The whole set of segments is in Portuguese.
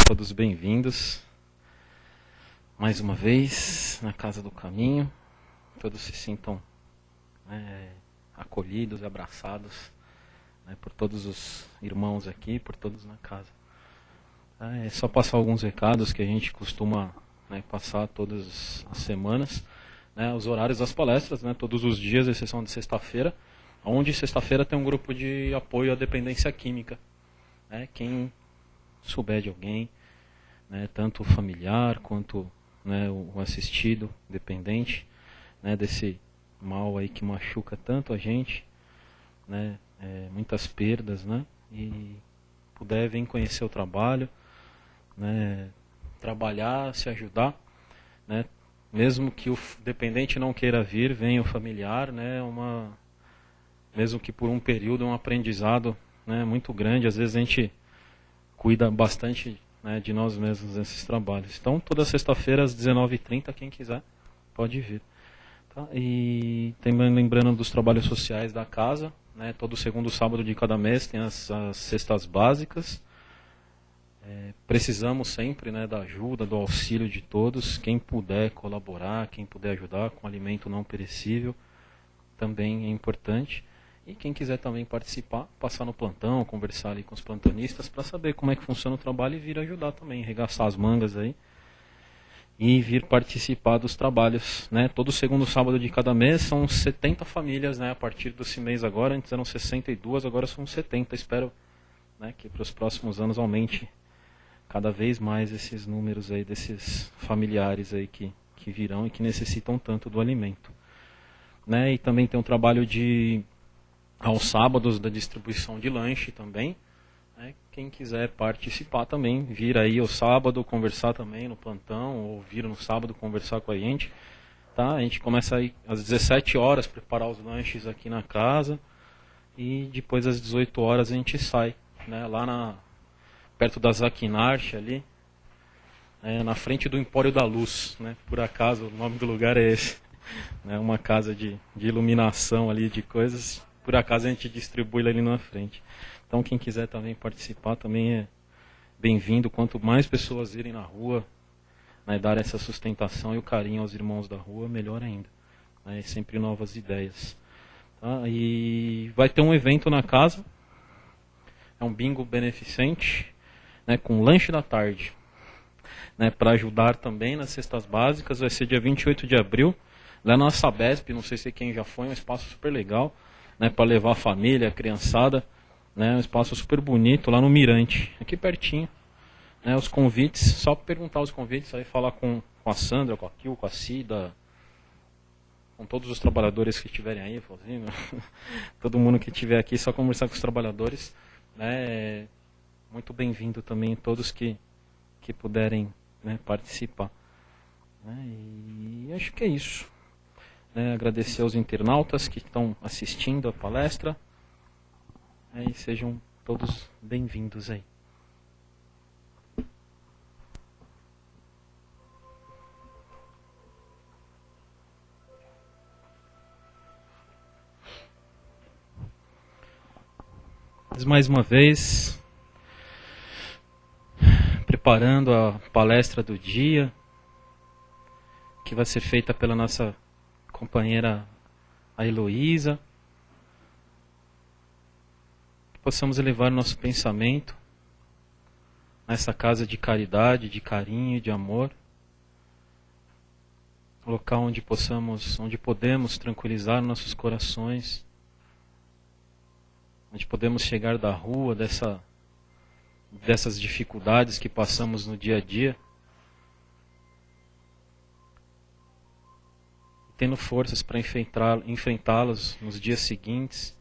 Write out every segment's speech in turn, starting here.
todos bem-vindos mais uma vez na Casa do Caminho. Todos se sintam acolhidos, abraçados, por todos os irmãos aqui, por todos na casa. É só passar alguns recados que a gente costuma passar todas as semanas. Os horários das palestras, todos os dias, exceção de sexta-feira, onde sexta-feira tem um grupo de apoio à dependência química. Quem souber de alguém, tanto o familiar quanto o assistido, dependente desse mal aí que machuca tanto a gente, muitas perdas, e puder vir conhecer o trabalho, trabalhar, se ajudar, mesmo que o dependente não queira vir, venha o familiar, mesmo que por um período, um aprendizado muito grande. Às vezes a gente cuida bastante de nós mesmos nesses trabalhos. Então, toda sexta-feira às 19h30, quem quiser pode vir. Tá? E também lembrando dos trabalhos sociais da casa, todo segundo sábado de cada mês tem as cestas básicas. Precisamos sempre da ajuda, do auxílio de todos. Quem puder colaborar, quem puder ajudar com alimento não perecível, também é importante. E quem quiser também participar, passar no plantão, conversar ali com os plantonistas para saber como é que funciona o trabalho e vir ajudar também, arregaçar as mangas aí e vir participar dos trabalhos. Todo segundo sábado de cada mês são 70 famílias, a partir desse mês agora. Antes eram 62, agora são 70. Espero que para os próximos anos aumente cada vez mais esses números aí desses familiares aí que virão e que necessitam tanto do alimento. E também tem um trabalho aos sábados da distribuição de lanche também. Quem quiser participar também, vir aí ao sábado, conversar também no plantão, ou vir no sábado conversar com a gente. Tá? A gente começa aí às 17 horas, preparar os lanches aqui na casa, e depois às 18 horas a gente sai, lá perto da Zaquinarte ali, na frente do Empório da Luz, por acaso o nome do lugar é esse, uma casa de iluminação ali de coisas, por acaso a gente distribui ali na frente. Então quem quiser também participar também é bem-vindo. Quanto mais pessoas irem na rua, dar essa sustentação e o carinho aos irmãos da rua, melhor ainda. Sempre novas ideias. Tá? E vai ter um evento na casa, é um bingo beneficente, com lanche da tarde, para ajudar também nas cestas básicas. Vai ser dia 28 de abril, lá na Sabesp, não sei se quem já foi, um espaço super legal, para levar a família, a criançada, um espaço super bonito lá no Mirante, aqui pertinho. Os convites, só perguntar os convites, aí falar com a Sandra, com a Kil, com a Cida, com todos os trabalhadores que estiverem aí, todo mundo que estiver aqui, só conversar com os trabalhadores. Muito bem-vindo também todos que puderem participar. E acho que é isso. Agradecer aos internautas que estão assistindo a palestra. E sejam todos bem-vindos aí. Mais uma vez, preparando a palestra do dia, que vai ser feita pela nossa companheira a Heloísa. Que possamos elevar nosso pensamento nessa casa de caridade, de carinho, de amor, local onde podemos tranquilizar nossos corações, onde podemos chegar da rua, dessas dificuldades que passamos no dia a dia, tendo forças para enfrentá-las nos dias seguintes,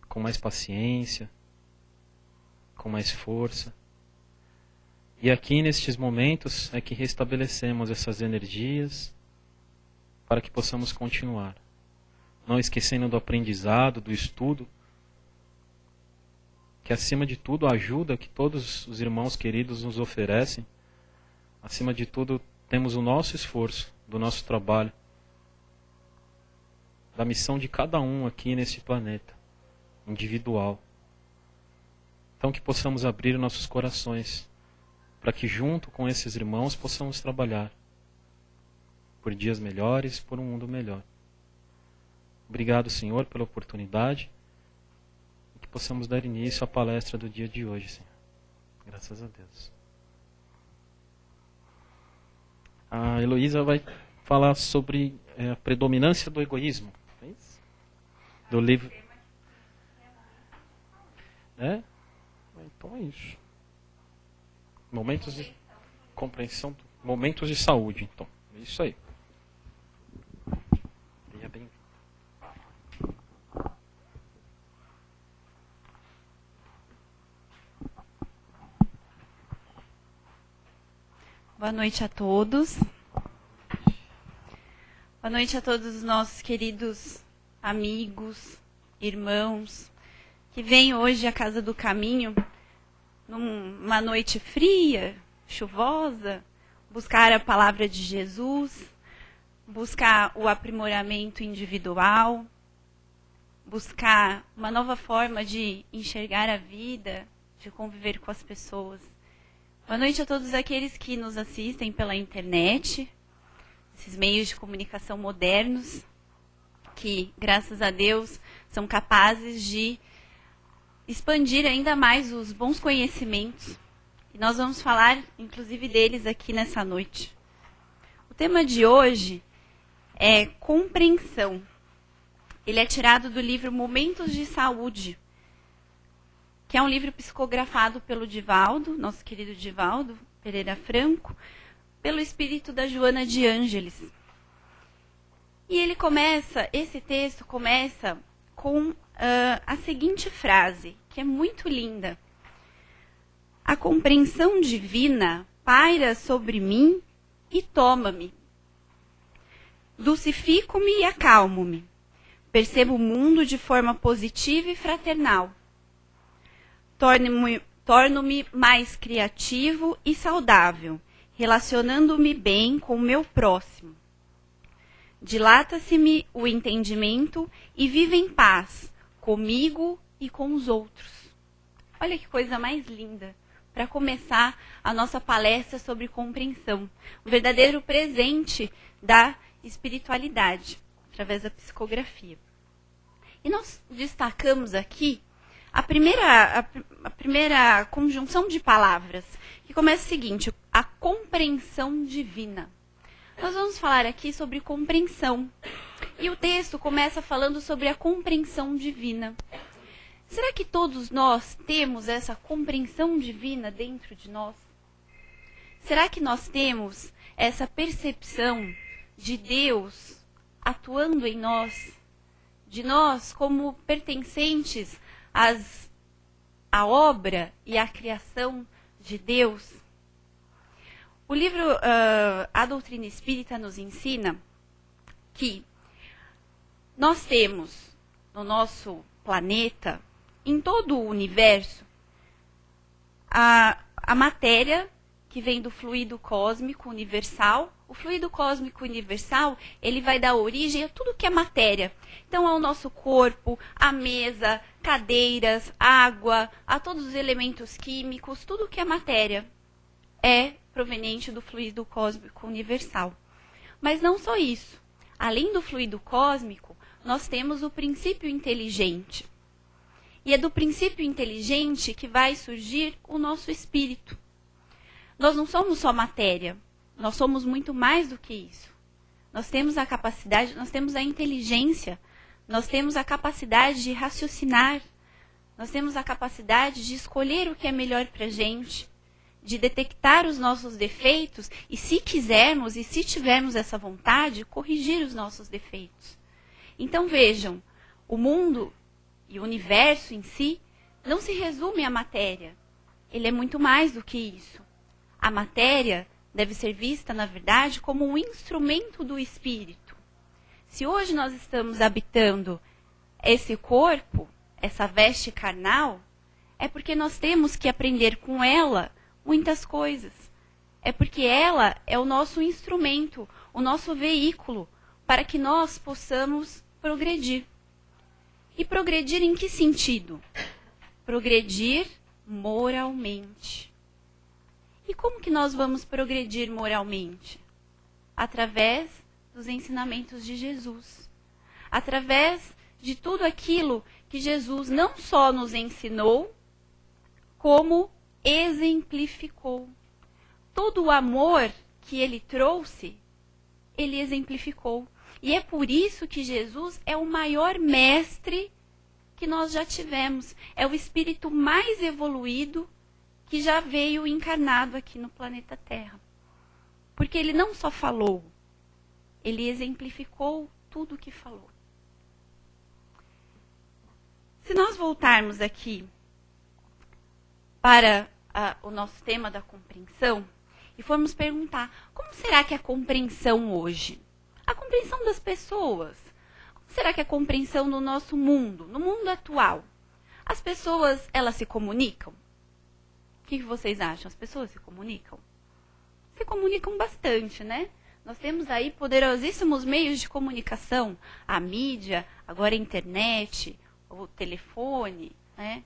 com mais paciência, com mais força. E aqui nestes momentos é que restabelecemos essas energias para que possamos continuar, não esquecendo do aprendizado, do estudo, que acima de tudo a ajuda que todos os irmãos queridos nos oferecem. Acima de tudo temos o nosso esforço, do nosso trabalho, da missão de cada um aqui neste planeta, individual. Então que possamos abrir nossos corações para que junto com esses irmãos possamos trabalhar por dias melhores, por um mundo melhor. Obrigado, Senhor, pela oportunidade e que possamos dar início à palestra do dia de hoje, Senhor. Graças a Deus. A Heloísa vai falar sobre a predominância do egoísmo. É isso? Do livro. É? Então é isso. Momentos de compreensão, momentos de saúde, então. É isso aí. Seja bem. Boa noite a todos. Boa noite a todos os nossos queridos amigos, irmãos, que vêm hoje à Casa do Caminho, numa noite fria, chuvosa, buscar a palavra de Jesus, buscar o aprimoramento individual, buscar uma nova forma de enxergar a vida, de conviver com as pessoas. Boa noite a todos aqueles que nos assistem pela internet, esses meios de comunicação modernos, que, graças a Deus, são capazes de expandir ainda mais os bons conhecimentos. E nós vamos falar, inclusive, deles aqui nessa noite. O tema de hoje é compreensão. Ele é tirado do livro Momentos de Saúde, que é um livro psicografado pelo Divaldo, nosso querido Divaldo Pereira Franco, pelo espírito da Joana de Ângeles. E esse texto começa com a seguinte frase, que é muito linda. A compreensão divina paira sobre mim e toma-me. Dulcifico-me e acalmo-me. Percebo o mundo de forma positiva e fraternal. Torno-me mais criativo e saudável, relacionando-me bem com o meu próximo. Dilata-se-me o entendimento e vivo em paz, comigo e com os outros. Olha que coisa mais linda, para começar a nossa palestra sobre compreensão. O verdadeiro presente da espiritualidade, através da psicografia. E nós destacamos aqui a primeira conjunção de palavras, que começa o seguinte, a compreensão divina. Nós vamos falar aqui sobre compreensão. E o texto começa falando sobre a compreensão divina. Será que todos nós temos essa compreensão divina dentro de nós? Será que nós temos essa percepção de Deus atuando em nós? De nós como pertencentes à obra e à criação de Deus? O livro A Doutrina Espírita nos ensina que nós temos no nosso planeta, em todo o universo, a matéria que vem do fluido cósmico universal. O fluido cósmico universal, ele vai dar origem a tudo que é matéria. Então, ao nosso corpo, a mesa, cadeiras, água, a todos os elementos químicos, tudo que é matéria é proveniente do fluido cósmico universal. Mas não só isso. Além do fluido cósmico, nós temos o princípio inteligente. E é do princípio inteligente que vai surgir o nosso espírito. Nós não somos só matéria, nós somos muito mais do que isso. Nós temos a capacidade, nós temos a inteligência, nós temos a capacidade de raciocinar, nós temos a capacidade de escolher o que é melhor para a gente, de detectar os nossos defeitos e, se quisermos e se tivermos essa vontade, corrigir os nossos defeitos. Então vejam, o mundo e o universo em si não se resume à matéria. Ele é muito mais do que isso. A matéria deve ser vista, na verdade, como um instrumento do espírito. Se hoje nós estamos habitando esse corpo, essa veste carnal, é porque nós temos que aprender com ela muitas coisas. É porque ela é o nosso instrumento, o nosso veículo, para que nós possamos progredir. E progredir em que sentido? Progredir moralmente. E como que nós vamos progredir moralmente? Através dos ensinamentos de Jesus. Através de tudo aquilo que Jesus não só nos ensinou, como exemplificou. Todo o amor que ele trouxe, ele exemplificou. E é por isso que Jesus é o maior mestre que nós já tivemos. É o espírito mais evoluído que já veio encarnado aqui no planeta Terra. Porque ele não só falou, ele exemplificou tudo o que falou. Se nós voltarmos aqui para o nosso tema da compreensão e formos perguntar, como será que é a compreensão hoje? A compreensão das pessoas. Como será que é a compreensão do nosso mundo, no mundo atual? As pessoas, elas se comunicam? O que vocês acham? As pessoas se comunicam? Se comunicam bastante, né? Nós temos aí poderosíssimos meios de comunicação. A mídia, agora a internet, o telefone, né?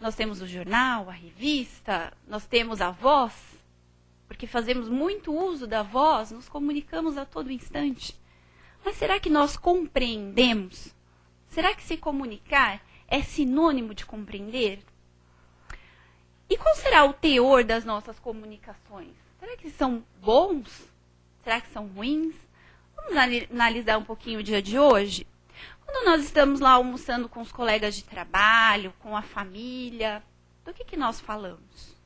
Nós temos o jornal, a revista, nós temos a voz, porque fazemos muito uso da voz, nos comunicamos a todo instante. Mas será que nós compreendemos? Será que se comunicar é sinônimo de compreender? E qual será o teor das nossas comunicações? Será que são bons? Será que são ruins? Vamos analisar um pouquinho o dia de hoje? Quando nós estamos lá almoçando com os colegas de trabalho, com a família, do que nós falamos?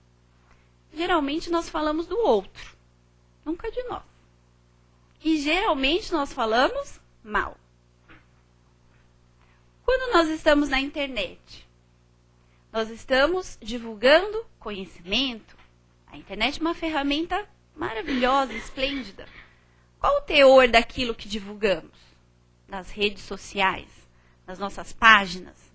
Geralmente nós falamos do outro, nunca de nós. E geralmente nós falamos mal. Quando nós estamos na internet, nós estamos divulgando conhecimento. A internet é uma ferramenta maravilhosa, esplêndida. Qual o teor daquilo que divulgamos? Nas redes sociais, nas nossas páginas.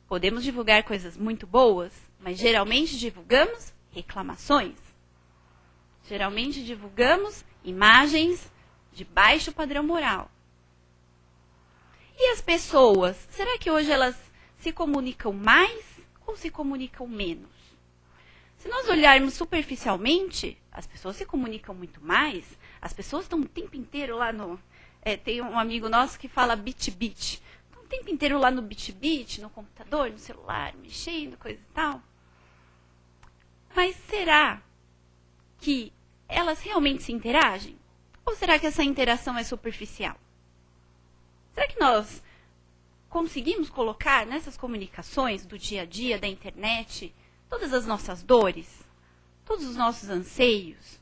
Podemos divulgar coisas muito boas, mas geralmente divulgamos reclamações. Geralmente divulgamos imagens de baixo padrão moral. E as pessoas, será que hoje elas se comunicam mais ou se comunicam menos? Se nós olharmos superficialmente, as pessoas se comunicam muito mais. As pessoas estão o tempo inteiro lá no... tem um amigo nosso que fala bit-bit. Estão o tempo inteiro lá no bit-bit, no computador, no celular, mexendo, coisa e tal. Mas será que elas realmente se interagem? Ou será que essa interação é superficial? Será que nós conseguimos colocar nessas comunicações do dia a dia, da internet, todas as nossas dores, todos os nossos anseios,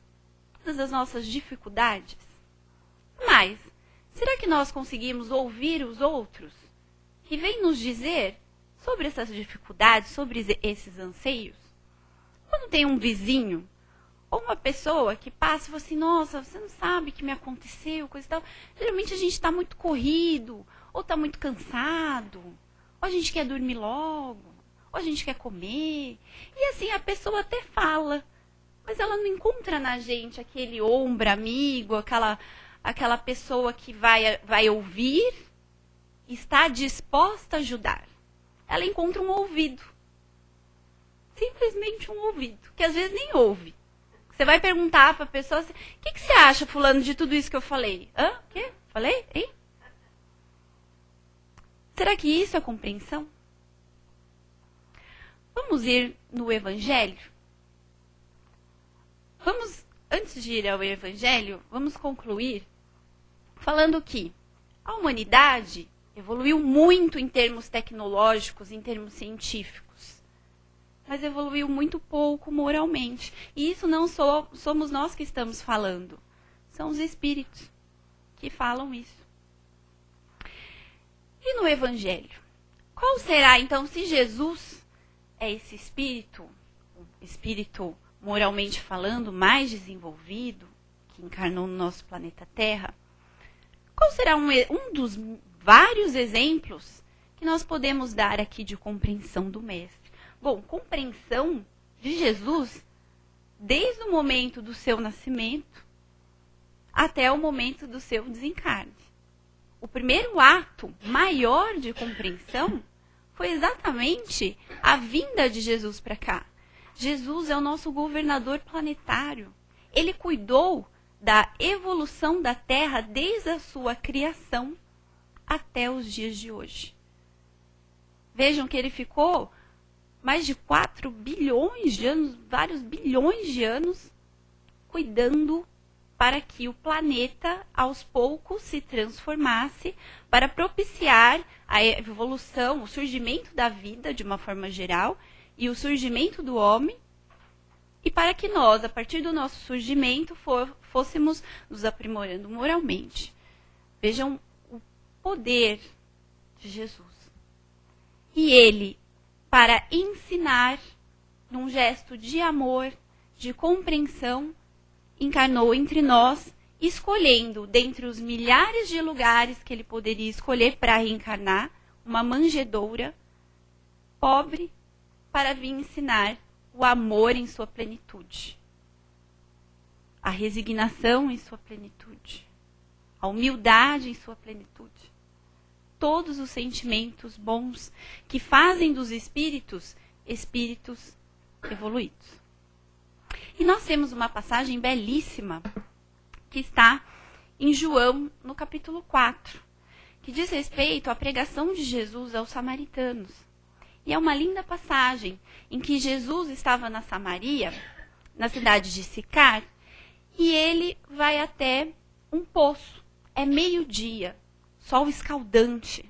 todas as nossas dificuldades? Mas, será que nós conseguimos ouvir os outros que vêm nos dizer sobre essas dificuldades, sobre esses anseios? Quando tem um vizinho ou uma pessoa que passa e fala assim, nossa, você não sabe o que me aconteceu, coisa e tal. Geralmente a gente está muito corrido, ou está muito cansado, ou a gente quer dormir logo, ou a gente quer comer. E assim, a pessoa até fala, mas ela não encontra na gente aquele ombro amigo, aquela pessoa que vai ouvir, está disposta a ajudar. Ela encontra um ouvido. Simplesmente um ouvido, que às vezes nem ouve. Você vai perguntar para a pessoa assim, o que você acha, fulano, de tudo isso que eu falei? Hã? O quê? Falei? Hein? Será que isso é compreensão? Vamos ir no Evangelho? Antes de ir ao Evangelho, vamos concluir falando que a humanidade evoluiu muito em termos tecnológicos, em termos científicos. Mas evoluiu muito pouco moralmente. E isso não somos nós que estamos falando. São os espíritos que falam isso. E no Evangelho? Qual será, então, se Jesus é esse espírito, um espírito moralmente falando, mais desenvolvido, que encarnou no nosso planeta Terra? Qual será um dos vários exemplos que nós podemos dar aqui de compreensão do Mestre? Bom, compreensão de Jesus desde o momento do seu nascimento até o momento do seu desencarne. O primeiro ato maior de compreensão foi exatamente a vinda de Jesus para cá. Jesus é o nosso governador planetário. Ele cuidou da evolução da Terra desde a sua criação até os dias de hoje. Vejam que ele ficou mais de 4 bilhões de anos, vários bilhões de anos, cuidando para que o planeta, aos poucos, se transformasse, para propiciar a evolução, o surgimento da vida, de uma forma geral, e o surgimento do homem, e para que nós, a partir do nosso surgimento, fôssemos nos aprimorando moralmente. Vejam o poder de Jesus. E ele, para ensinar, num gesto de amor, de compreensão, encarnou entre nós, escolhendo, dentre os milhares de lugares que ele poderia escolher para reencarnar, uma manjedoura pobre, para vir ensinar o amor em sua plenitude, a resignação em sua plenitude, a humildade em sua plenitude. Todos os sentimentos bons que fazem dos espíritos evoluídos. E nós temos uma passagem belíssima que está em João, no capítulo 4, que diz respeito à pregação de Jesus aos samaritanos. E é uma linda passagem em que Jesus estava na Samaria, na cidade de Sicar, e ele vai até um poço. É meio-dia, sol escaldante.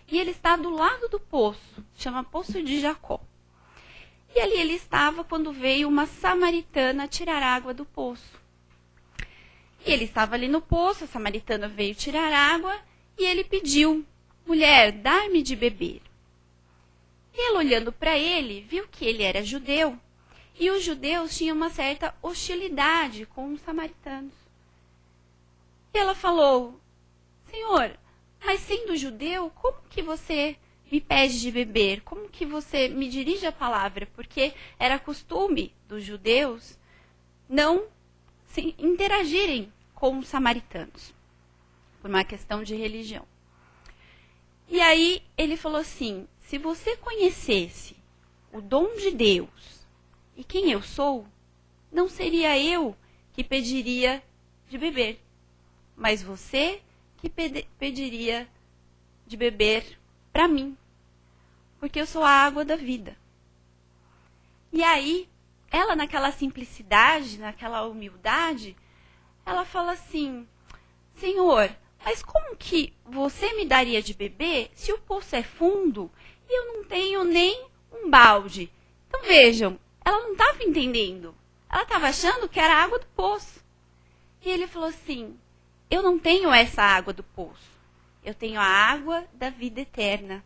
E ele está do lado do poço, chama Poço de Jacó. E ali ele estava quando veio uma samaritana tirar água do poço. E ele estava ali no poço, a samaritana veio tirar água e ele pediu: mulher, dá-me de beber. E ela, olhando para ele, viu que ele era judeu. E os judeus tinham uma certa hostilidade com os samaritanos. E ela falou: Senhor, mas sendo judeu, como que você me pede de beber? Como que você me dirige a palavra? Porque era costume dos judeus não se interagirem com os samaritanos, por uma questão de religião. E aí ele falou assim: se você conhecesse o dom de Deus e quem eu sou, não seria eu que pediria de beber, mas você que pediria de beber para mim, porque eu sou a água da vida. E aí, ela naquela simplicidade, naquela humildade, ela fala assim: Senhor, mas como que você me daria de beber se o poço é fundo e eu não tenho nem um balde? Então vejam, ela não estava entendendo. Ela estava achando que era a água do poço. E ele falou assim: eu não tenho essa água do poço. Eu tenho a água da vida eterna.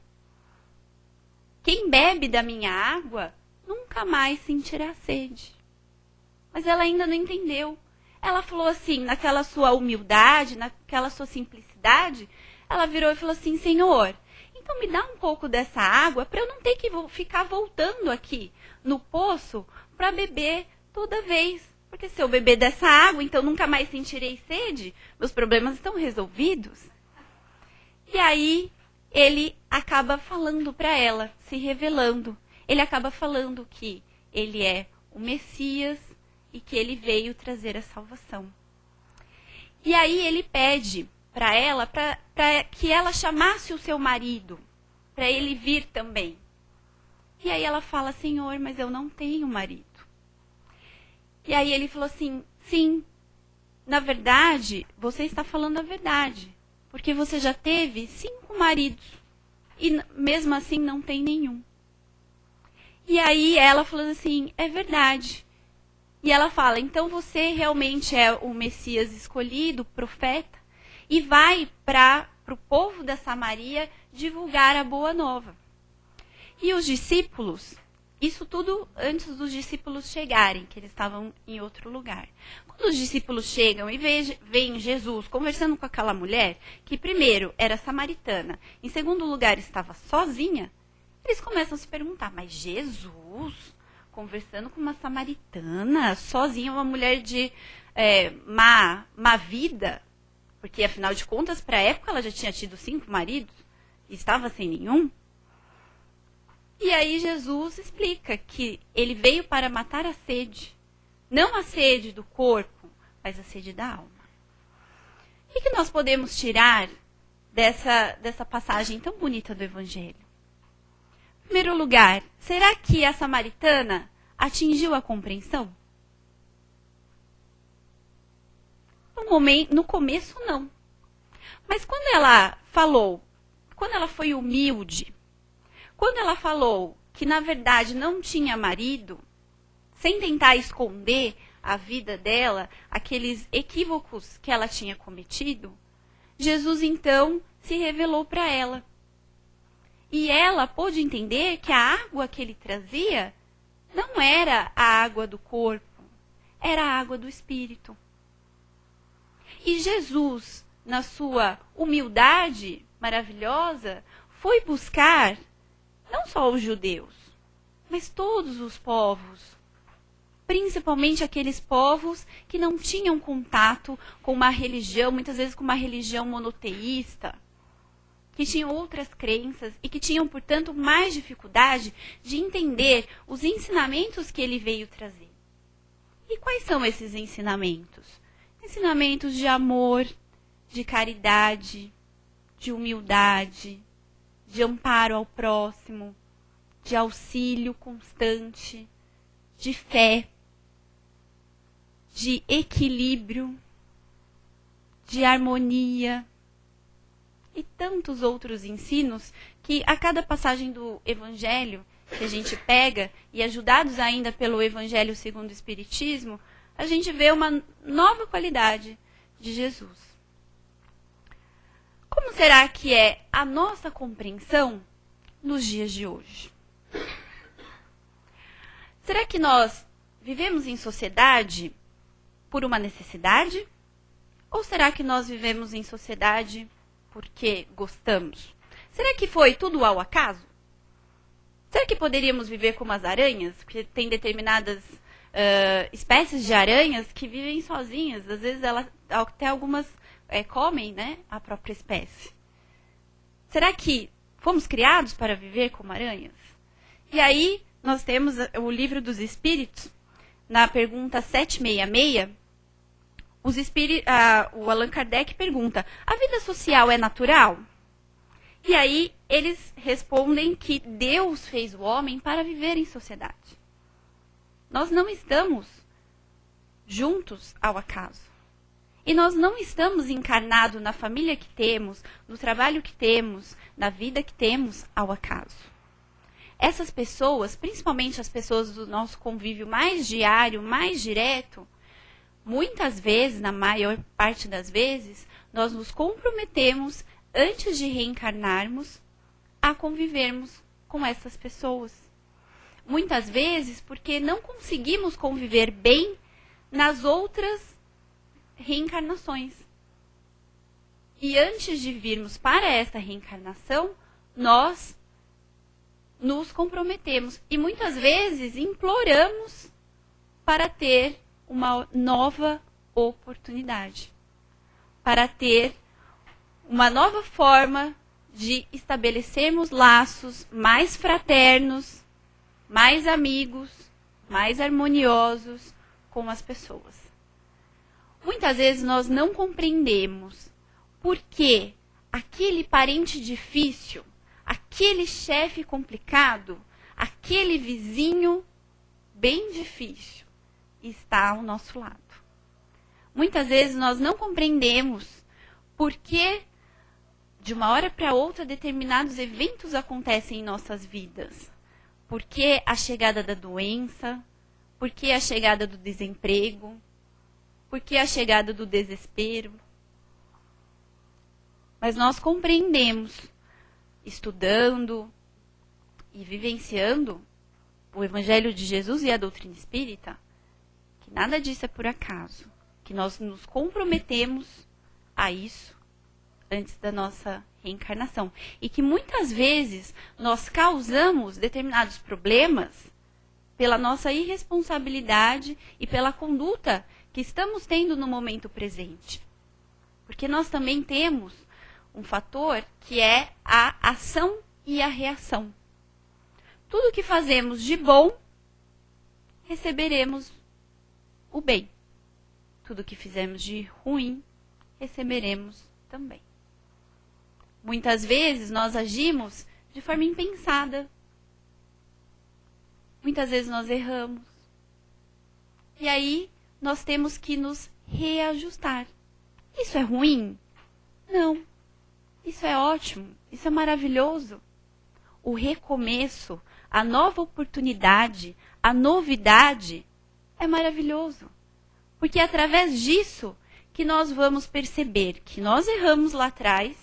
Quem bebe da minha água nunca mais sentirá sede. Mas ela ainda não entendeu. Ela falou assim, naquela sua humildade, naquela sua simplicidade, ela virou e falou assim: Senhor, então me dá um pouco dessa água para eu não ter que ficar voltando aqui no poço para beber toda vez. Porque se eu beber dessa água, então nunca mais sentirei sede, meus problemas estão resolvidos. E aí ele acaba falando para ela, se revelando. Ele acaba falando que ele é o Messias e que ele veio trazer a salvação. E aí ele pede para ela, para que ela chamasse o seu marido, para ele vir também. E aí ela fala: Senhor, mas eu não tenho marido. E aí ele falou assim: sim, na verdade, você está falando a verdade, porque você já teve 5 maridos e mesmo assim não tem nenhum. E aí ela falou assim: é verdade. E ela fala: então você realmente é o Messias escolhido, o profeta, e vai para o povo da Samaria divulgar a boa nova. E os discípulos, isso tudo antes dos discípulos chegarem, que eles estavam em outro lugar. Quando os discípulos chegam e veem Jesus conversando com aquela mulher, que primeiro era samaritana, em segundo lugar estava sozinha, eles começam a se perguntar: mas Jesus conversando com uma samaritana, sozinha, uma mulher de má vida? Porque afinal de contas, para a época ela já tinha tido 5 maridos e estava sem nenhum. E aí Jesus explica que ele veio para matar a sede. Não a sede do corpo, mas a sede da alma. O que nós podemos tirar dessa passagem tão bonita do Evangelho? Em primeiro lugar, será que a samaritana atingiu a compreensão? No começo, não. Mas quando ela foi humilde, quando ela falou que na verdade não tinha marido, sem tentar esconder a vida dela, aqueles equívocos que ela tinha cometido, Jesus então se revelou para ela. E ela pôde entender que a água que ele trazia não era a água do corpo, era a água do espírito. E Jesus, na sua humildade maravilhosa, foi buscar não só os judeus, mas todos os povos. Principalmente aqueles povos que não tinham contato com uma religião, muitas vezes com uma religião monoteísta, que tinham outras crenças e que tinham, portanto, mais dificuldade de entender os ensinamentos que ele veio trazer. E quais são esses ensinamentos? Ensinamentos de amor, de caridade, de humildade, de amparo ao próximo, de auxílio constante, de fé, de equilíbrio, de harmonia e tantos outros ensinos que a cada passagem do Evangelho que a gente pega, e ajudados ainda pelo Evangelho segundo o Espiritismo, a gente vê uma nova qualidade de Jesus. Como será que é a nossa compreensão nos dias de hoje? Será que nós vivemos em sociedade por uma necessidade? Ou será que nós vivemos em sociedade porque gostamos? Será que foi tudo ao acaso? Será que poderíamos viver como as aranhas? Porque tem determinadas espécies de aranhas que vivem sozinhas. Às vezes até algumas comem, né, a própria espécie. Será que fomos criados para viver como aranhas? E aí nós temos o Livro dos Espíritos, na pergunta 766, o Allan Kardec pergunta: a vida social é natural? E aí eles respondem que Deus fez o homem para viver em sociedade. Nós não estamos juntos ao acaso. E nós não estamos encarnados na família que temos, no trabalho que temos, na vida que temos ao acaso. Essas pessoas, principalmente as pessoas do nosso convívio mais diário, mais direto, muitas vezes, na maior parte das vezes, nós nos comprometemos, antes de reencarnarmos, a convivermos com essas pessoas. Muitas vezes porque não conseguimos conviver bem nas outras reencarnações. E antes de virmos para esta reencarnação, nós nos comprometemos e muitas vezes imploramos para ter uma nova oportunidade, para ter uma nova forma de estabelecermos laços mais fraternos, mais amigos, mais harmoniosos com as pessoas. Muitas vezes nós não compreendemos por que aquele parente difícil, aquele chefe complicado, aquele vizinho bem difícil está ao nosso lado. Muitas vezes nós não compreendemos por que, de uma hora para outra, determinados eventos acontecem em nossas vidas. Por que a chegada da doença? Por que a chegada do desemprego? Por que a chegada do desespero? Mas nós compreendemos, estudando e vivenciando o Evangelho de Jesus e a doutrina espírita, que nada disso é por acaso, que nós nos comprometemos a isso antes da nossa reencarnação. E que muitas vezes nós causamos determinados problemas pela nossa irresponsabilidade e pela conduta que estamos tendo no momento presente. Porque nós também temos um fator que é a ação e a reação. tudo que fazemos de bom, receberemos o bem. Tudo que fizemos de ruim, receberemos também. Muitas vezes nós agimos de forma impensada. Muitas vezes nós erramos. E aí nós temos que nos reajustar. Isso é ruim? Não. Isso é ótimo. Isso é maravilhoso. O recomeço, a nova oportunidade, a novidade é maravilhoso. Porque é através disso que nós vamos perceber que nós erramos lá atrás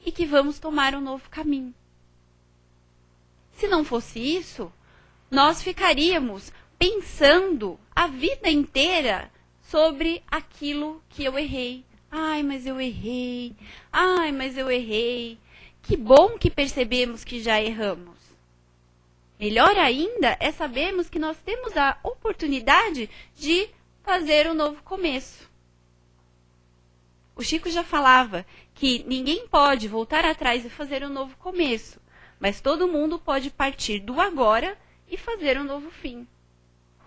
e que vamos tomar um novo caminho. Se não fosse isso, nós ficaríamos pensando a vida inteira sobre aquilo que eu errei. Ai, mas eu errei. Ai, mas eu errei. Que bom que percebemos que já erramos. Melhor ainda é sabermos que nós temos a oportunidade de fazer um novo começo. O Chico já falava que ninguém pode voltar atrás e fazer um novo começo, mas todo mundo pode partir do agora e fazer um novo fim.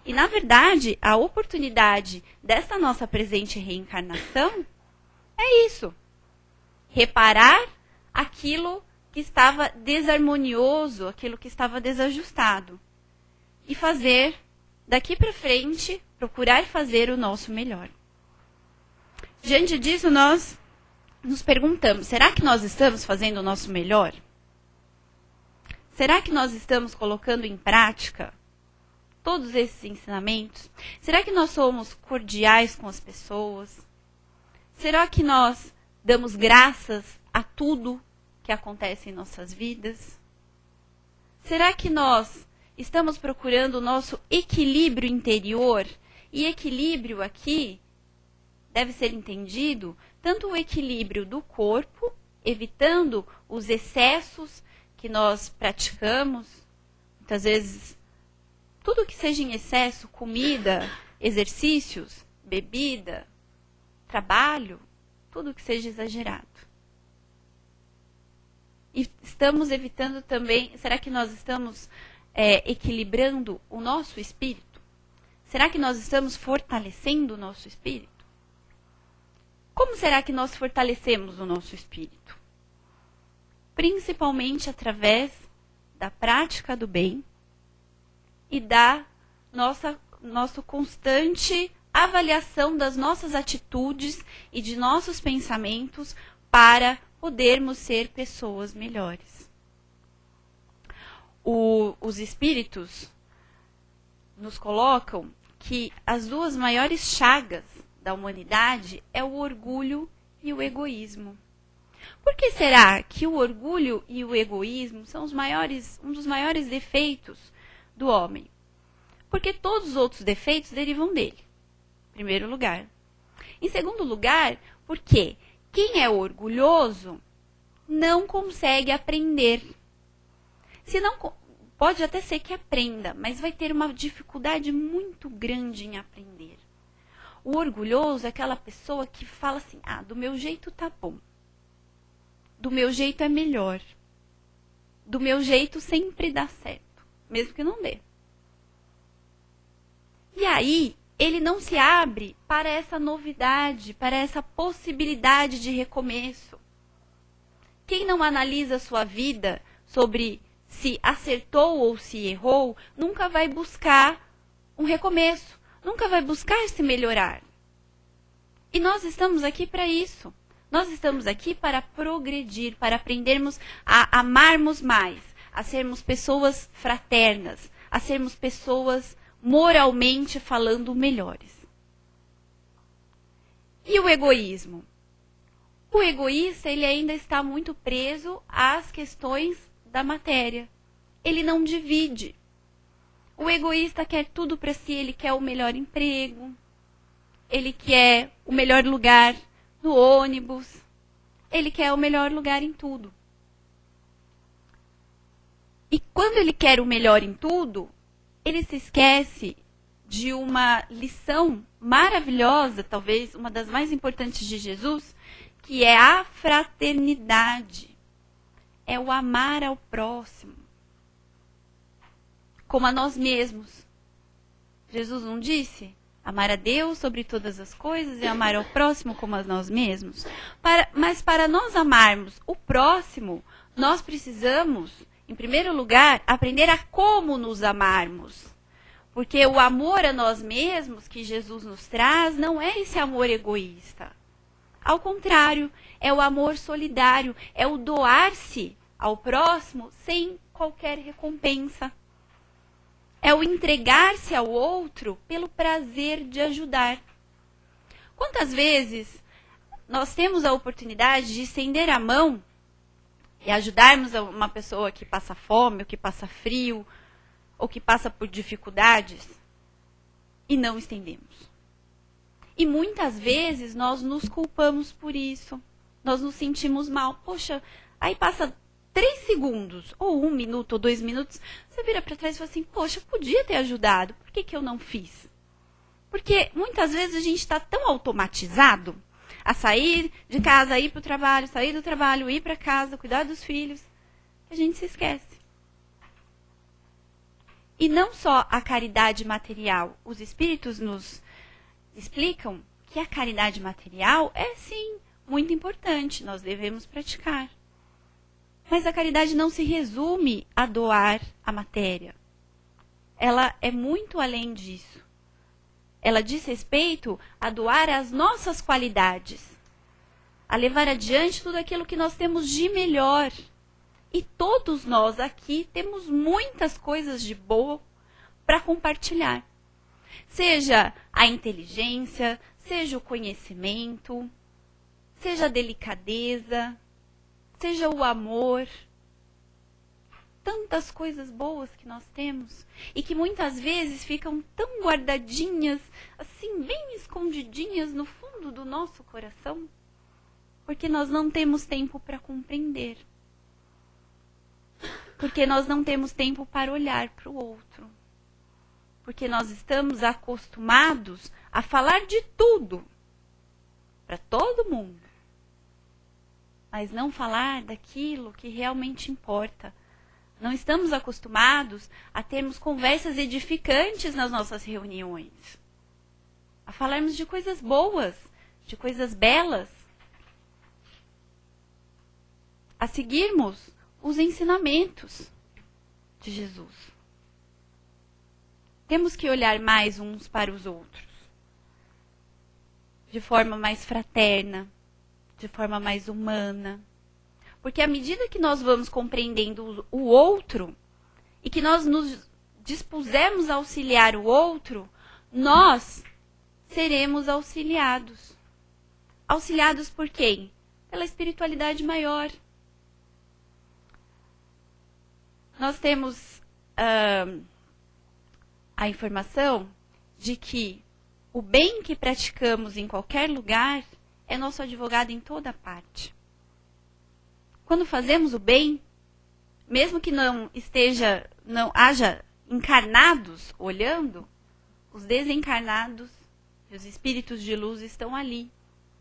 E, na verdade, a oportunidade dessa nossa presente reencarnação é isso. Reparar aquilo que estava desarmonioso, aquilo que estava desajustado. E fazer, daqui para frente, procurar fazer o nosso melhor. Diante disso, nós nos perguntamos, será que nós estamos fazendo o nosso melhor? Será que nós estamos colocando em prática todos esses ensinamentos? Será que nós somos cordiais com as pessoas? Será que nós damos graças a tudo que acontece em nossas vidas? Será que nós estamos procurando o nosso equilíbrio interior? E equilíbrio aqui deve ser entendido tanto o equilíbrio do corpo, evitando os excessos que nós praticamos. Muitas vezes, tudo que seja em excesso, comida, exercícios, bebida, trabalho, tudo que seja exagerado. E estamos evitando também, será que nós estamos equilibrando o nosso espírito? Será que nós estamos fortalecendo o nosso espírito? Como será que nós fortalecemos o nosso espírito? Principalmente através da prática do bem e da nossa constante avaliação das nossas atitudes e de nossos pensamentos para podermos ser pessoas melhores. Os espíritos nos colocam que as duas maiores chagas da humanidade é o orgulho e o egoísmo. Por que será que o orgulho e o egoísmo são um dos maiores defeitos do homem? Porque todos os outros defeitos derivam dele, em primeiro lugar. Em segundo lugar, porque quem é orgulhoso não consegue aprender. Se não, pode até ser que aprenda, mas vai ter uma dificuldade muito grande em aprender. O orgulhoso é aquela pessoa que fala assim, do meu jeito tá bom. Do meu jeito é melhor. Do meu jeito sempre dá certo, mesmo que não dê. E aí, ele não se abre para essa novidade, para essa possibilidade de recomeço. Quem não analisa a sua vida sobre se acertou ou se errou, nunca vai buscar um recomeço. Nunca vai buscar se melhorar. E nós estamos aqui para isso. Nós estamos aqui para progredir, para aprendermos a amarmos mais, a sermos pessoas fraternas, a sermos pessoas moralmente falando melhores. E o egoísmo? O egoísta, ele ainda está muito preso às questões da matéria. Ele não divide. O egoísta quer tudo para si, ele quer o melhor emprego, ele quer o melhor lugar no ônibus, ele quer o melhor lugar em tudo. E quando ele quer o melhor em tudo, ele se esquece de uma lição maravilhosa, talvez uma das mais importantes de Jesus, que é a fraternidade, é o amar ao próximo. como a nós mesmos. Jesus não disse? Amar a Deus sobre todas as coisas e amar ao próximo como a nós mesmos. Mas para nós amarmos o próximo, nós precisamos, em primeiro lugar, aprender a como nos amarmos. Porque o amor a nós mesmos que Jesus nos traz não é esse amor egoísta. Ao contrário, é o amor solidário, é o doar-se ao próximo sem qualquer recompensa. É o entregar-se ao outro pelo prazer de ajudar. Quantas vezes nós temos a oportunidade de estender a mão e ajudarmos uma pessoa que passa fome, ou que passa frio, ou que passa por dificuldades, e não estendemos? E muitas vezes nós nos culpamos por isso. Nós nos sentimos mal. Poxa, aí passa 3 segundos, ou 1 minuto, ou 2 minutos, você vira para trás e fala assim, poxa, eu podia ter ajudado, por que eu não fiz? Porque muitas vezes a gente está tão automatizado a sair de casa, ir para o trabalho, sair do trabalho, ir para casa, cuidar dos filhos, que a gente se esquece. E não só a caridade material. Os espíritos nos explicam que a caridade material é, sim, muito importante, nós devemos praticar. Mas a caridade não se resume a doar a matéria. Ela é muito além disso. Ela diz respeito a doar as nossas qualidades, a levar adiante tudo aquilo que nós temos de melhor. E todos nós aqui temos muitas coisas de boa para compartilhar. Seja a inteligência, seja o conhecimento, seja a delicadeza, seja o amor. Tantas coisas boas que nós temos e que muitas vezes ficam tão guardadinhas, assim, bem escondidinhas no fundo do nosso coração, porque nós não temos tempo para compreender. Porque nós não temos tempo para olhar para o outro. Porque nós estamos acostumados a falar de tudo para todo mundo, mas não falar daquilo que realmente importa. Não estamos acostumados a termos conversas edificantes nas nossas reuniões, a falarmos de coisas boas, de coisas belas, a seguirmos os ensinamentos de Jesus. Temos que olhar mais uns para os outros, de forma mais fraterna, de forma mais humana. Porque à medida que nós vamos compreendendo o outro, e que nós nos dispusermos a auxiliar o outro, nós seremos auxiliados. Auxiliados por quem? Pela espiritualidade maior. Nós temos a informação de que o bem que praticamos em qualquer lugar é nosso advogado em toda parte. Quando fazemos o bem, mesmo que não haja encarnados olhando, os desencarnados e os espíritos de luz estão ali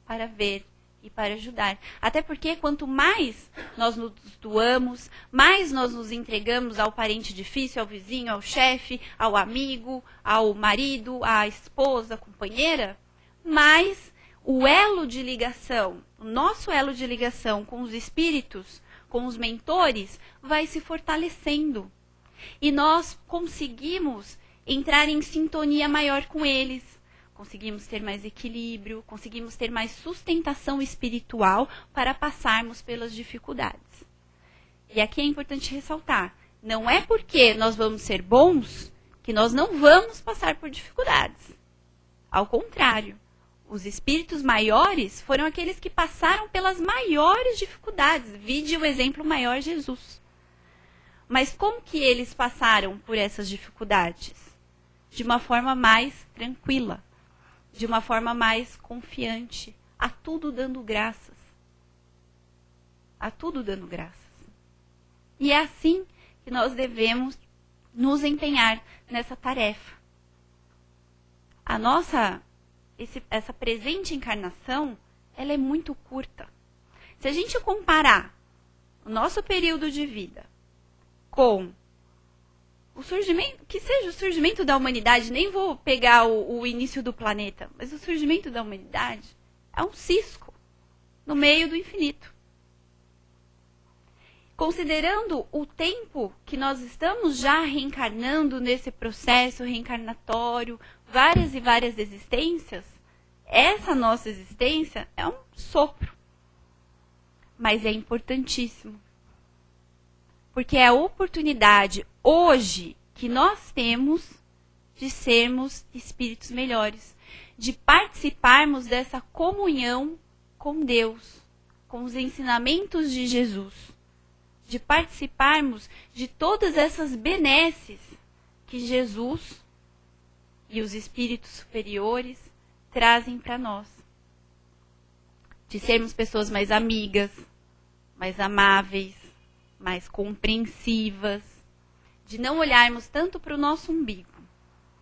para ver e para ajudar. Até porque quanto mais nós nos doamos, mais nós nos entregamos ao parente difícil, ao vizinho, ao chefe, ao amigo, ao marido, à esposa, à companheira, mais o elo de ligação, o nosso elo de ligação com os espíritos, com os mentores, vai se fortalecendo. E nós conseguimos entrar em sintonia maior com eles. Conseguimos ter mais equilíbrio, conseguimos ter mais sustentação espiritual para passarmos pelas dificuldades. E aqui é importante ressaltar, não é porque nós vamos ser bons que nós não vamos passar por dificuldades. Ao contrário, os espíritos maiores foram aqueles que passaram pelas maiores dificuldades. Vide o exemplo maior, Jesus. Mas como que eles passaram por essas dificuldades? De uma forma mais tranquila, de uma forma mais confiante, a tudo dando graças. A tudo dando graças. E é assim que nós devemos nos empenhar nessa tarefa. Essa presente encarnação, ela é muito curta. Se a gente comparar o nosso período de vida com que seja o surgimento da humanidade, nem vou pegar o início do planeta, mas o surgimento da humanidade é um cisco no meio do infinito. Considerando o tempo que nós estamos já reencarnando nesse processo reencarnatório, várias e várias existências, essa nossa existência é um sopro. Mas é importantíssimo. Porque é a oportunidade hoje que nós temos de sermos espíritos melhores, de participarmos dessa comunhão com Deus, com os ensinamentos de Jesus, de participarmos de todas essas benesses que Jesus e os espíritos superiores trazem para nós. De sermos pessoas mais amigas, mais amáveis, mais compreensivas, de não olharmos tanto para o nosso umbigo,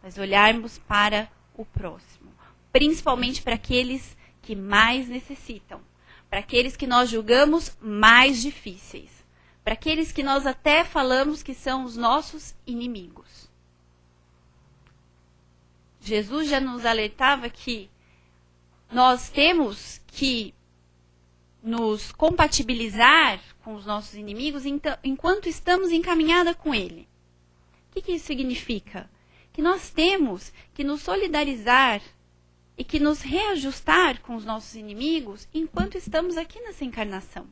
mas olharmos para o próximo, principalmente para aqueles que mais necessitam, para aqueles que nós julgamos mais difíceis, para aqueles que nós até falamos que são os nossos inimigos. Jesus já nos alertava que nós temos que nos compatibilizar com os nossos inimigos enquanto estamos em caminhada com ele. O que isso significa? Que nós temos que nos solidarizar e que nos reajustar com os nossos inimigos enquanto estamos aqui nessa encarnação.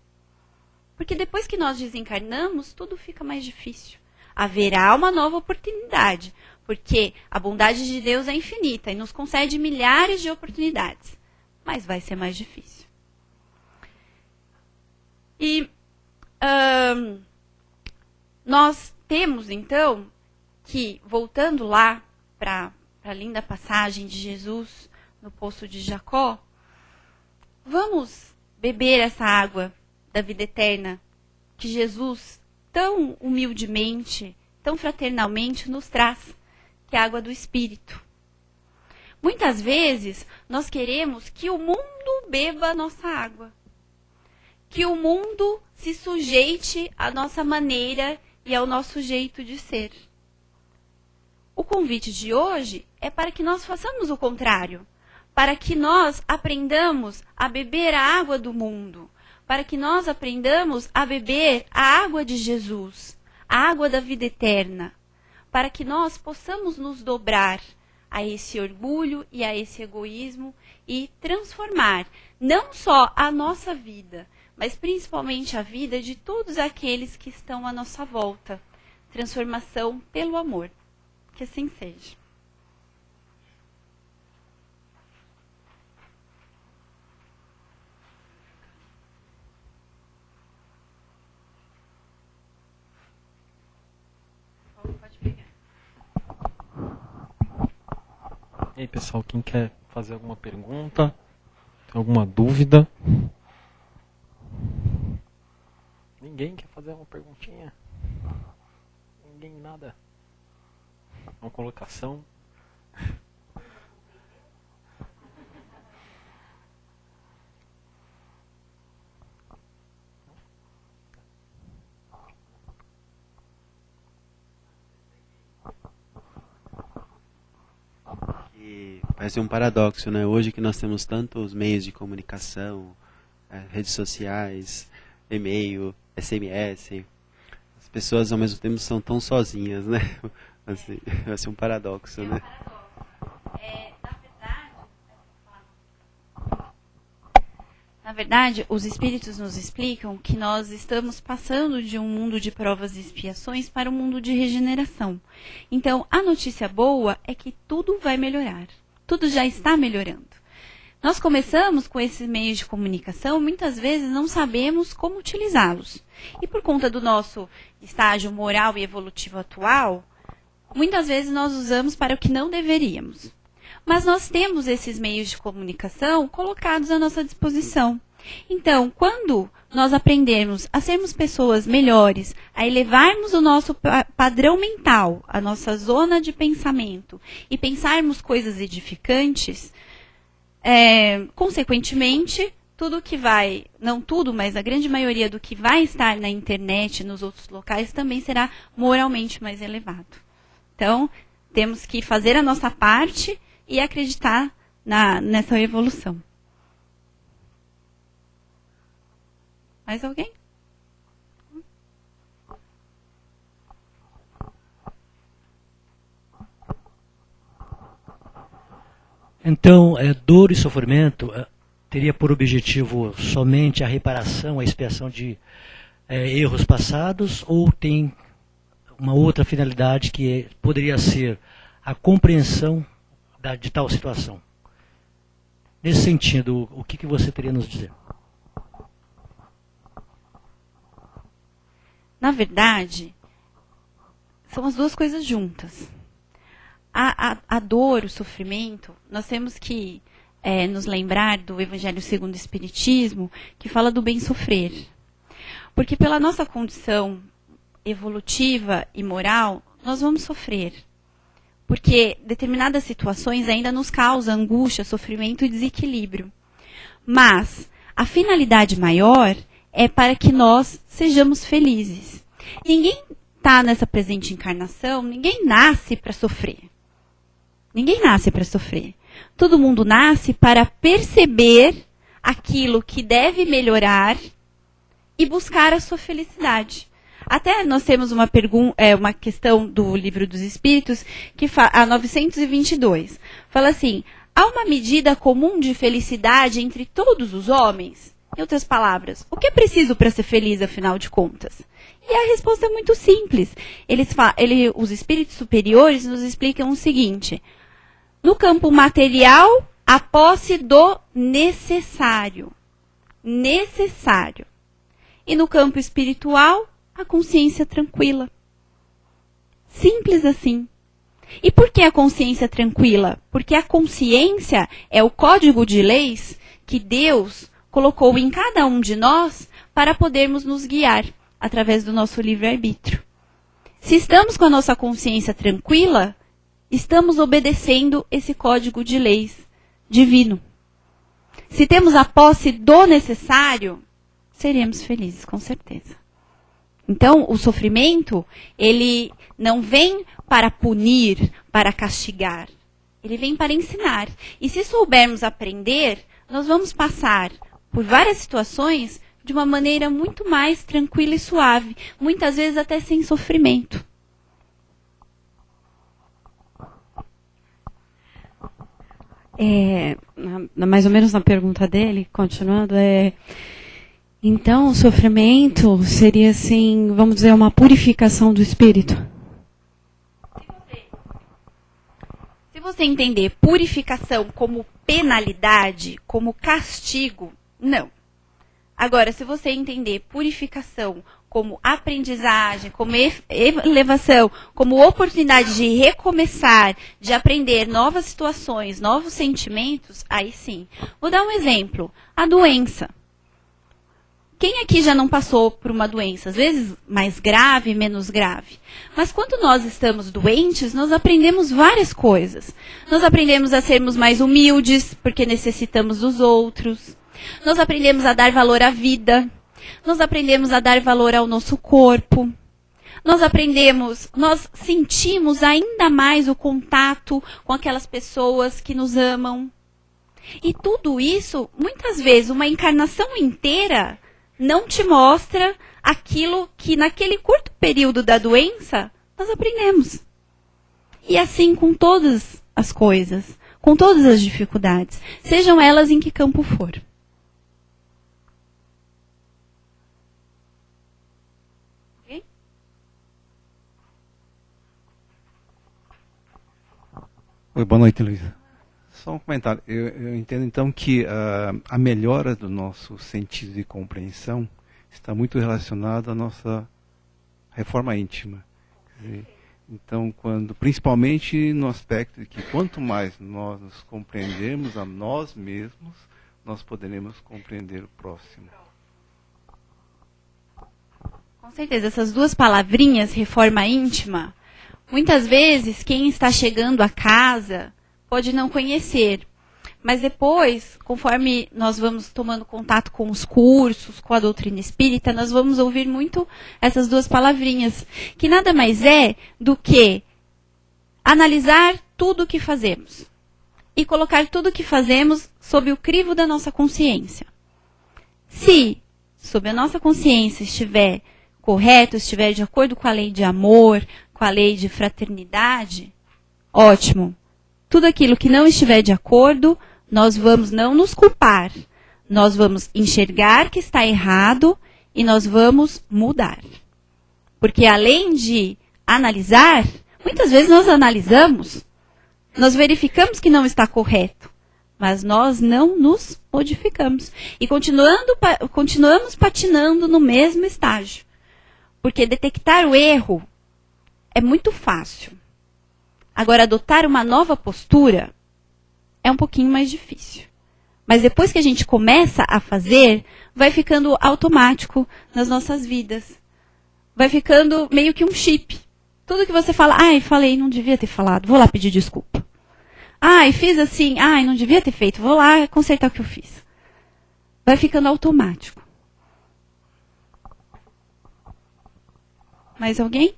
Porque depois que nós desencarnamos, tudo fica mais difícil. Haverá uma nova oportunidade, porque a bondade de Deus é infinita e nos concede milhares de oportunidades. Mas vai ser mais difícil. E nós temos, então, que, voltando lá para a linda passagem de Jesus no Poço de Jacó, vamos beber essa água da vida eterna que Jesus tão humildemente, tão fraternalmente nos traz, que é a água do Espírito. Muitas vezes nós queremos que o mundo beba a nossa água, que o mundo se sujeite à nossa maneira e ao nosso jeito de ser. O convite de hoje é para que nós façamos o contrário, para que nós aprendamos a beber a água do mundo, para que nós aprendamos a beber a água de Jesus, a água da vida eterna, para que nós possamos nos dobrar a esse orgulho e a esse egoísmo e transformar não só a nossa vida, mas principalmente a vida de todos aqueles que estão à nossa volta. Transformação pelo amor. Que assim seja. Pode pegar. E aí, pessoal, quem quer fazer alguma pergunta? Tem alguma dúvida? Ninguém quer fazer uma perguntinha? Ninguém nada? Uma colocação? Parece um paradoxo, né? Hoje que nós temos tantos meios de comunicação, redes sociais, e-mail, SMS, as pessoas ao mesmo tempo são tão sozinhas, né? Assim, vai ser um paradoxo, né? Na verdade, os espíritos nos explicam que nós estamos passando de um mundo de provas e expiações para um mundo de regeneração. Então, a notícia boa é que tudo vai melhorar. Tudo já está melhorando. Nós começamos com esses meios de comunicação, muitas vezes não sabemos como utilizá-los. E por conta do nosso estágio moral e evolutivo atual, muitas vezes nós usamos para o que não deveríamos. Mas nós temos esses meios de comunicação colocados à nossa disposição. Então, quando nós aprendermos a sermos pessoas melhores, a elevarmos o nosso padrão mental, a nossa zona de pensamento, e pensarmos coisas edificantes, consequentemente, tudo que vai, não tudo, mas a grande maioria do que vai estar na internet, nos outros locais, também será moralmente mais elevado. Então, temos que fazer a nossa parte e acreditar nessa evolução. Mais alguém? Então, dor e sofrimento teria por objetivo somente a reparação, a expiação de erros passados, ou tem uma outra finalidade que poderia ser a compreensão de tal situação? Nesse sentido, o que você teria a nos dizer? Na verdade, são as duas coisas juntas. A dor, o sofrimento, nós temos que nos lembrar do Evangelho segundo o Espiritismo, que fala do bem sofrer. Porque pela nossa condição evolutiva e moral, nós vamos sofrer. Porque determinadas situações ainda nos causam angústia, sofrimento e desequilíbrio. Mas a finalidade maior é para que nós sejamos felizes. Ninguém está nessa presente encarnação, ninguém nasce para sofrer. Ninguém nasce para sofrer. Todo mundo nasce para perceber aquilo que deve melhorar e buscar a sua felicidade. Até nós temos uma questão do Livro dos Espíritos, que a 922, fala assim: há uma medida comum de felicidade entre todos os homens? Em outras palavras, o que é preciso para ser feliz, afinal de contas? E a resposta é muito simples. Os espíritos superiores nos explicam o seguinte: no campo material, a posse do necessário. Necessário. E no campo espiritual, a consciência tranquila. Simples assim. E por que a consciência tranquila? Porque a consciência é o código de leis que Deus colocou em cada um de nós para podermos nos guiar através do nosso livre-arbítrio. Se estamos com a nossa consciência tranquila, estamos obedecendo esse código de leis divino. Se temos a posse do necessário, seremos felizes, com certeza. Então, o sofrimento, ele não vem para punir, para castigar. Ele vem para ensinar. E se soubermos aprender, nós vamos passar por várias situações de uma maneira muito mais tranquila e suave. Muitas vezes até sem sofrimento. Mais ou menos na pergunta dele, continuando, então o sofrimento seria assim, vamos dizer, uma purificação do espírito? Se você entender purificação como penalidade, como castigo, não. Agora, se você entender purificação como aprendizagem, como elevação, como oportunidade de recomeçar, de aprender novas situações, novos sentimentos, aí sim. Vou dar um exemplo. A doença. Quem aqui já não passou por uma doença? Às vezes mais grave, menos grave. Mas quando nós estamos doentes, nós aprendemos várias coisas. Nós aprendemos a sermos mais humildes, porque necessitamos dos outros. Nós aprendemos a dar valor à vida. Nós aprendemos a dar valor ao nosso corpo. Nós sentimos ainda mais o contato com aquelas pessoas que nos amam. E tudo isso, muitas vezes, uma encarnação inteira não te mostra aquilo que naquele curto período da doença nós aprendemos. E assim com todas as coisas, com todas as dificuldades, sejam elas em que campo for. Oi, boa noite, Luísa. Só um comentário. Eu entendo, então, que a melhora do nosso sentido de compreensão está muito relacionada à nossa reforma íntima. Quer dizer, então, principalmente no aspecto de que quanto mais nós nos compreendemos a nós mesmos, nós poderemos compreender o próximo. Com certeza, essas duas palavrinhas, reforma íntima, muitas vezes quem está chegando a casa pode não conhecer. Mas depois, conforme nós vamos tomando contato com os cursos, com a doutrina espírita, nós vamos ouvir muito essas duas palavrinhas, que nada mais é do que analisar tudo o que fazemos e colocar tudo o que fazemos sob o crivo da nossa consciência. Se sob a nossa consciência estiver correto, estiver de acordo com a lei de amor, com a lei de fraternidade, ótimo. Tudo aquilo que não estiver de acordo, nós vamos não nos culpar. Nós vamos enxergar que está errado e nós vamos mudar. Porque além de analisar, muitas vezes nós analisamos, nós verificamos que não está correto, mas nós não nos modificamos. E continuamos patinando no mesmo estágio. Porque detectar o erro é muito fácil. Agora, adotar uma nova postura é um pouquinho mais difícil. Mas depois que a gente começa a fazer, vai ficando automático nas nossas vidas. Vai ficando meio que um chip. Tudo que você fala, ai, falei, não devia ter falado, vou lá pedir desculpa. Ai, fiz assim, ai, não devia ter feito, vou lá consertar o que eu fiz. Vai ficando automático. Mais alguém?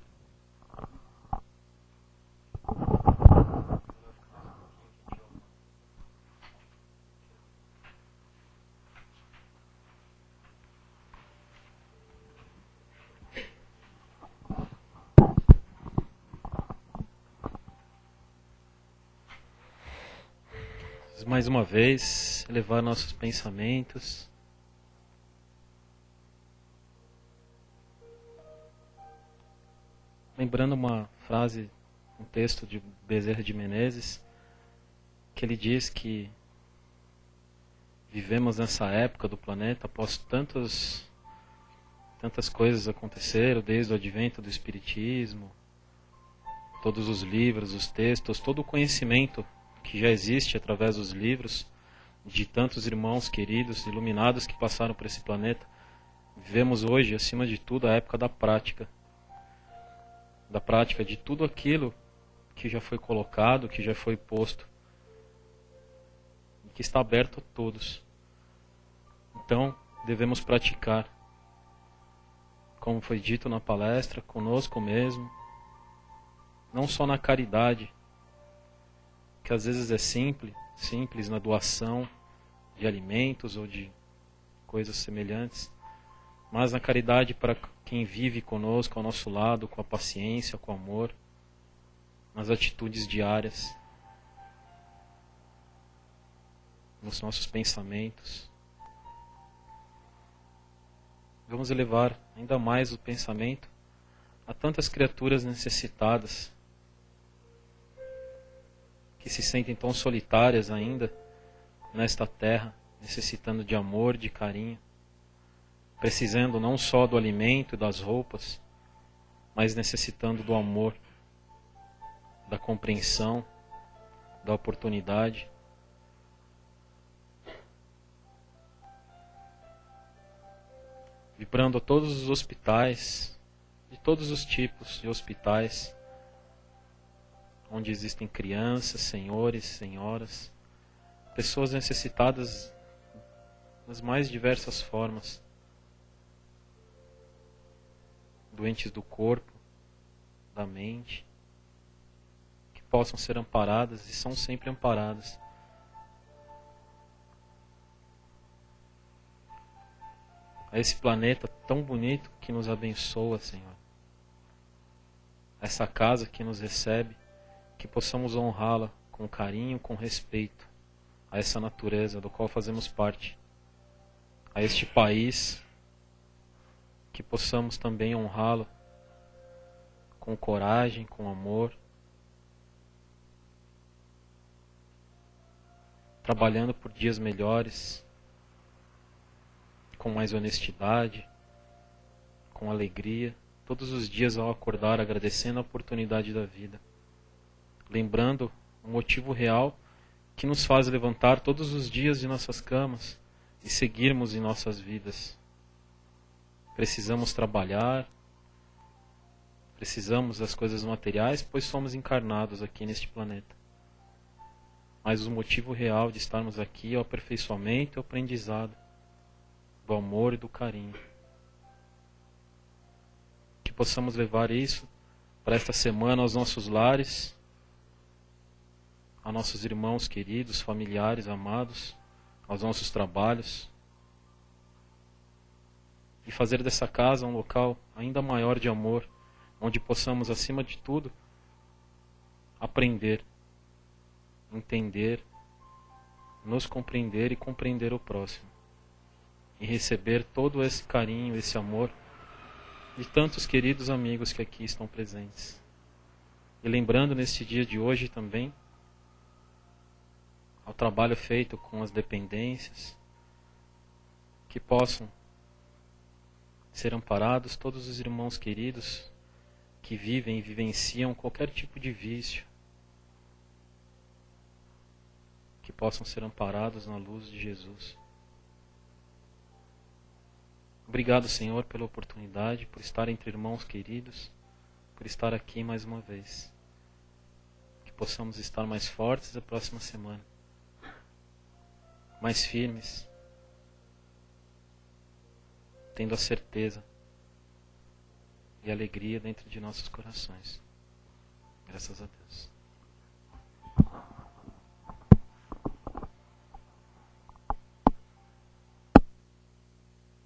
Mais uma vez, elevar nossos pensamentos. Lembrando uma frase, um texto de Bezerra de Menezes, que ele diz que vivemos nessa época do planeta após tantas coisas aconteceram, desde o advento do Espiritismo, todos os livros, os textos, todo o conhecimento que já existe através dos livros, de tantos irmãos queridos, iluminados que passaram por esse planeta. Vivemos hoje, acima de tudo, a época da prática de tudo aquilo que já foi colocado, que já foi posto, e que está aberto a todos. Então, devemos praticar, como foi dito na palestra, conosco mesmo, não só na caridade, que às vezes é simples na doação de alimentos ou de coisas semelhantes, mas na caridade para quem vive conosco, ao nosso lado, com a paciência, com o amor, nas atitudes diárias, nos nossos pensamentos. Vamos elevar ainda mais o pensamento a tantas criaturas necessitadas, que se sentem tão solitárias ainda nesta terra, necessitando de amor, de carinho, precisando não só do alimento e das roupas, mas necessitando do amor, da compreensão, da oportunidade. Vibrando a todos os hospitais, de todos os tipos de hospitais, onde existem crianças, senhores, senhoras, pessoas necessitadas das mais diversas formas, doentes do corpo, da mente, que possam ser amparadas e são sempre amparadas. A esse planeta tão bonito que nos abençoa, Senhor. Essa casa que nos recebe, que possamos honrá-la com carinho, com respeito a essa natureza do qual fazemos parte, a este país, que possamos também honrá-lo com coragem, com amor, trabalhando por dias melhores, com mais honestidade, com alegria, todos os dias ao acordar agradecendo a oportunidade da vida, lembrando o motivo real que nos faz levantar todos os dias de nossas camas e seguirmos em nossas vidas. Precisamos trabalhar, precisamos das coisas materiais, pois somos encarnados aqui neste planeta. Mas o motivo real de estarmos aqui é o aperfeiçoamento e o aprendizado do amor e do carinho. Que possamos levar isso para esta semana aos nossos lares, a nossos irmãos queridos, familiares, amados, aos nossos trabalhos, e fazer dessa casa um local ainda maior de amor, onde possamos, acima de tudo, aprender, entender, nos compreender e compreender o próximo, e receber todo esse carinho, esse amor de tantos queridos amigos que aqui estão presentes. E lembrando neste dia de hoje também ao trabalho feito com as dependências, que possam ser amparados todos os irmãos queridos que vivem e vivenciam qualquer tipo de vício, que possam ser amparados na luz de Jesus. Obrigado, Senhor, pela oportunidade, por estar entre irmãos queridos, por estar aqui mais uma vez. Que possamos estar mais fortes na próxima semana, mais firmes, tendo a certeza e alegria dentro de nossos corações. Graças a Deus.